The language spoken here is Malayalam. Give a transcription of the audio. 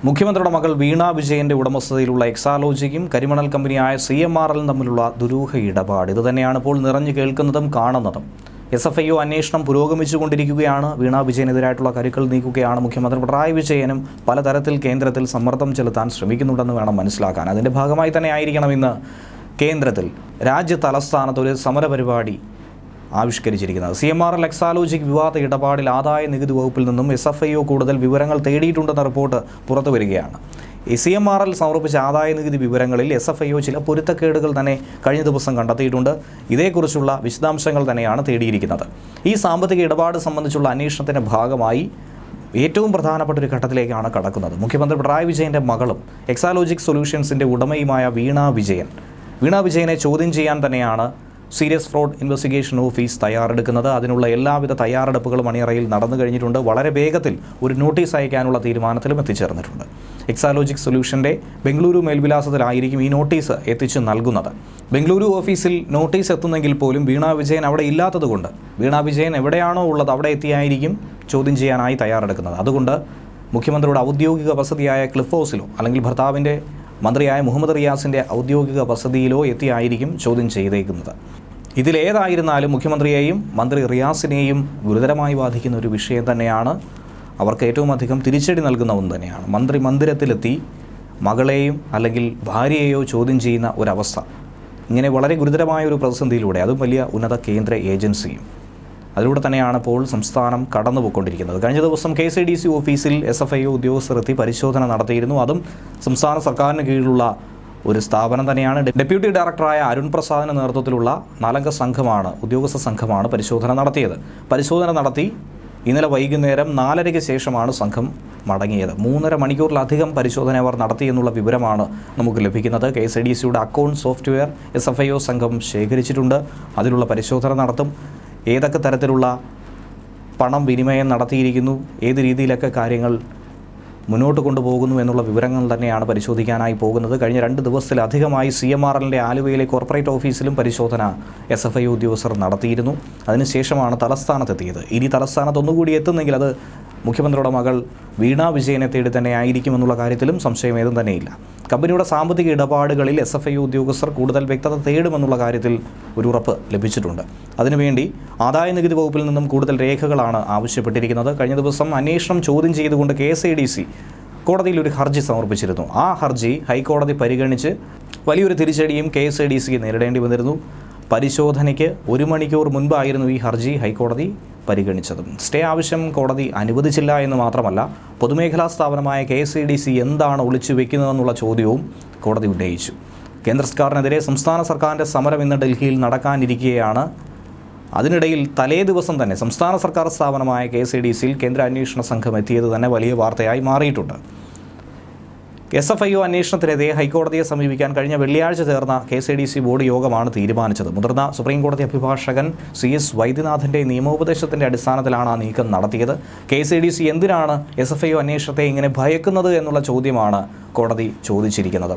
മുഖ്യമന്ത്രിയുടെ മകൾ വീണ വിജയന്റെ ഉടമസ്ഥതയിലുള്ള എക്സാലോജിക്കും കരിമണൽ കമ്പനിയായ CMRL തമ്മിലുള്ള ദുരൂഹ ഇടപാട് ഇതുതന്നെയാണ് ഇപ്പോൾ നിറഞ്ഞു കേൾക്കുന്നതും കാണുന്നതും. SFIO അന്വേഷണം പുരോഗമിച്ചുകൊണ്ടിരിക്കുകയാണ്. വീണ വിജയനെതിരായിട്ടുള്ള കരുക്കൾ നീക്കുകയാണ്. മുഖ്യമന്ത്രി പിണറായി വിജയനും പലതരത്തിൽ കേന്ദ്രത്തിൽ സമ്മർദ്ദം ചെലുത്താൻ ശ്രമിക്കുന്നുണ്ടെന്ന് വേണം മനസ്സിലാക്കാൻ. അതിൻ്റെ ഭാഗമായി തന്നെ ആയിരിക്കണം ഇന്ന് കേന്ദ്രത്തിൽ രാജ്യ തലസ്ഥാനത്ത് ഒരു സമരപരിപാടി ആവിഷ്കരിച്ചിരിക്കുന്നത്. CMRL എക്സാലോജിക് വിവാദ ഇടപാടിൽ ആദായ നികുതി വകുപ്പിൽ നിന്നും SFIO കൂടുതൽ വിവരങ്ങൾ തേടിയിട്ടുണ്ടെന്ന റിപ്പോർട്ട് പുറത്തു വരികയാണ്. CMRL സമർപ്പിച്ച ആദായ നികുതി വിവരങ്ങളിൽ SFIO ചില പൊരുത്തക്കേടുകൾ തന്നെ കഴിഞ്ഞ ദിവസം കണ്ടെത്തിയിട്ടുണ്ട്. ഇതേക്കുറിച്ചുള്ള വിശദാംശങ്ങൾ തന്നെയാണ് തേടിയിരിക്കുന്നത്. ഈ സാമ്പത്തിക ഇടപാട് സംബന്ധിച്ചുള്ള അന്വേഷണത്തിൻ്റെ ഭാഗമായി ഏറ്റവും പ്രധാനപ്പെട്ട ഒരു ഘട്ടത്തിലേക്കാണ് കടക്കുന്നത്. മുഖ്യമന്ത്രി പിണറായി വിജയൻ്റെ മകളും എക്സാലോജിക് സൊല്യൂഷൻസിൻ്റെ ഉടമയുമായ വീണ വിജയനെ ചോദ്യം ചെയ്യാൻ തന്നെയാണ് സീരിയസ് ഫ്രോഡ് ഇൻവെസ്റ്റിഗേഷൻ ഓഫീസ് തയ്യാറെടുക്കുന്നത്. അതിനുള്ള എല്ലാവിധ തയ്യാറെടുപ്പുകളും അണിയറയിൽ നടന്നു കഴിഞ്ഞിട്ടുണ്ട്. വളരെ വേഗത്തിൽ ഒരു നോട്ടീസ് അയക്കാനുള്ള തീരുമാനത്തിലും എത്തിച്ചേർന്നിട്ടുണ്ട്. എക്സാലോജിക് സൊല്യൂഷൻ്റെ ബംഗളൂരു മേൽവിലാസത്തിലായിരിക്കും ഈ നോട്ടീസ് എത്തിച്ചു നൽകുന്നത്. ബംഗളൂരു ഓഫീസിൽ നോട്ടീസ് എത്തുന്നെങ്കിൽ പോലും വീണ വിജയൻ അവിടെ ഇല്ലാത്തതുകൊണ്ട് വീണ വിജയൻ എവിടെയാണോ ഉള്ളത് അവിടെ എത്തിയായിരിക്കും ചോദ്യം ചെയ്യാനായി തയ്യാറെടുക്കുന്നത്. അതുകൊണ്ട് മുഖ്യമന്ത്രിയുടെ ഔദ്യോഗിക വസതിയായ ക്ലിഫ് ഹൗസിലോ അല്ലെങ്കിൽ ഭർത്താവിൻ്റെ മന്ത്രിയായ മുഹമ്മദ് റിയാസിൻ്റെ ഔദ്യോഗിക വസതിയിലോ എത്തിയായിരിക്കും ചോദ്യം ചെയ്തേക്കുന്നത്. ഇതിലേതായിരുന്നാലും മുഖ്യമന്ത്രിയെയും മന്ത്രി റിയാസിനെയും ഗുരുതരമായി ബാധിക്കുന്ന ഒരു വിഷയം തന്നെയാണ്. അവർക്ക് ഏറ്റവും അധികം തിരിച്ചടി നൽകുന്ന ഒന്ന് തന്നെയാണ്. മന്ത്രി മന്ദിരത്തിലെത്തി മകളെയും അല്ലെങ്കിൽ ഭാര്യയെയോ ചോദ്യം ചെയ്യുന്ന ഒരവസ്ഥ. ഇങ്ങനെ വളരെ ഗുരുതരമായ ഒരു പ്രതിസന്ധിയിലൂടെ, അതും വലിയ ഉന്നത കേന്ദ്ര ഏജൻസിയും, അതിലൂടെ തന്നെയാണ് ഇപ്പോൾ സംസ്ഥാനം കടന്നുപോയിക്കൊണ്ടിരിക്കുന്നത്. കഴിഞ്ഞ ദിവസം KCDC ഓഫീസിൽ SFIO ഉദ്യോഗസ്ഥർ എത്തി പരിശോധന നടത്തിയിരുന്നു. അതും സംസ്ഥാന സർക്കാരിന് കീഴിലുള്ള ഒരു സ്ഥാപനം തന്നെയാണ്. ഡെപ്യൂട്ടി ഡയറക്ടറായ അരുൺ പ്രസാദിൻ്റെ നേതൃത്വത്തിലുള്ള 4-അംഗ ഉദ്യോഗസ്ഥ സംഘമാണ് പരിശോധന നടത്തിയത്. പരിശോധന നടത്തി ഇന്നലെ വൈകുന്നേരം 4:30-ക്ക് ശേഷമാണ് സംഘം മടങ്ങിയത്. 3.5 മണിക്കൂറിലധികം പരിശോധന അവർ നടത്തിയെന്നുള്ള വിവരമാണ് നമുക്ക് ലഭിക്കുന്നത്. KCDCയുടെ അക്കൗണ്ട് സോഫ്റ്റ്വെയർ SFIO സംഘം ശേഖരിച്ചിട്ടുണ്ട്. അതിലുള്ള പരിശോധന നടത്തും. ഏതൊക്കെ തരത്തിലുള്ള പണം വിനിമയം നടത്തിയിരിക്കുന്നു, ഏത് രീതിയിലൊക്കെ കാര്യങ്ങൾ മുന്നോട്ട് കൊണ്ടുപോകുന്നു എന്നുള്ള വിവരങ്ങൾ തന്നെയാണ് പരിശോധിക്കാനായി പോകുന്നത്. കഴിഞ്ഞ 2 ദിവസത്തിലധികമായി CMRLൻ്റെ ആലുവയിലെ കോർപ്പറേറ്റ് ഓഫീസിലും പരിശോധന SFIO ഉദ്യോഗസ്ഥർ നടത്തിയിരുന്നു. അതിനുശേഷമാണ് തലസ്ഥാനത്തെത്തിയത്. ഇനി തലസ്ഥാനത്ത് ഒന്നുകൂടി എത്തുന്നെങ്കിൽ അത് മുഖ്യമന്ത്രിയുടെ മകൾ വീണ വിജയനെ തേടി തന്നെ ആയിരിക്കുമെന്നുള്ള കാര്യത്തിലും സംശയമേതും തന്നെയില്ല. കമ്പനിയുടെ സാമ്പത്തിക ഇടപാടുകളിൽ SFIO ഉദ്യോഗസ്ഥർ കൂടുതൽ വ്യക്തത തേടുമെന്നുള്ള കാര്യത്തിൽ ഒരു ഉറപ്പ് ലഭിച്ചിട്ടുണ്ട്. അതിനുവേണ്ടി ആദായ നികുതി വകുപ്പിൽ നിന്നും കൂടുതൽ രേഖകളാണ് ആവശ്യപ്പെട്ടിരിക്കുന്നത്. കഴിഞ്ഞ ദിവസം അന്വേഷണം ചോദ്യം ചെയ്തുകൊണ്ട് KCDC കോടതിയിൽ ഒരു ഹർജി സമർപ്പിച്ചിരുന്നു. ആ ഹർജി ഹൈക്കോടതി പരിഗണിച്ച് വലിയൊരു തിരിച്ചടിയും KCDCക്ക് നേരിടേണ്ടി വന്നിരുന്നു. പരിശോധനയ്ക്ക് 1 മണിക്കൂർ മുൻപായിരുന്നു ഈ ഹർജി ഹൈക്കോടതി പരിഗണിച്ചതും. സ്റ്റേ ആവശ്യം കോടതി അനുവദിച്ചില്ല എന്ന് മാത്രമല്ല, പൊതുമേഖലാ സ്ഥാപനമായ KCDC എന്താണ് ഒളിച്ചു വെക്കുന്നതെന്നുള്ള ചോദ്യവും കോടതി ഉന്നയിച്ചു. കേന്ദ്ര സർക്കാരിനെതിരെ സംസ്ഥാന സർക്കാരിൻ്റെ സമരം ഇന്ന് ഡൽഹിയിൽ നടക്കാനിരിക്കുകയാണ്. അതിനിടയിൽ തലേ ദിവസം തന്നെ സംസ്ഥാന സർക്കാർ സ്ഥാപനമായ KCDCയിൽ കേന്ദ്ര അന്വേഷണ സംഘം എത്തിയത് തന്നെ വലിയ വാർത്തയായി മാറിയിട്ടുണ്ട്. SFIO അന്വേഷണത്തിനെതിരെ ഹൈക്കോടതിയെ സമീപിക്കാൻ കഴിഞ്ഞ വെള്ളിയാഴ്ച ചേർന്ന KCDC ബോർഡ് യോഗമാണ് തീരുമാനിച്ചത്. മുതിർന്ന സുപ്രീം കോടതി അഭിഭാഷകൻ CS വൈദ്യനാഥൻ്റെ നിയമോപദേശത്തിൻ്റെ അടിസ്ഥാനത്തിലാണ് ആ നീക്കം നടത്തിയത്. KCDC എന്തിനാണ് SFIO അന്വേഷണത്തെ ഇങ്ങനെ ഭയക്കുന്നത് എന്നുള്ള ചോദ്യമാണ് കോടതി ചോദിച്ചിരിക്കുന്നത്.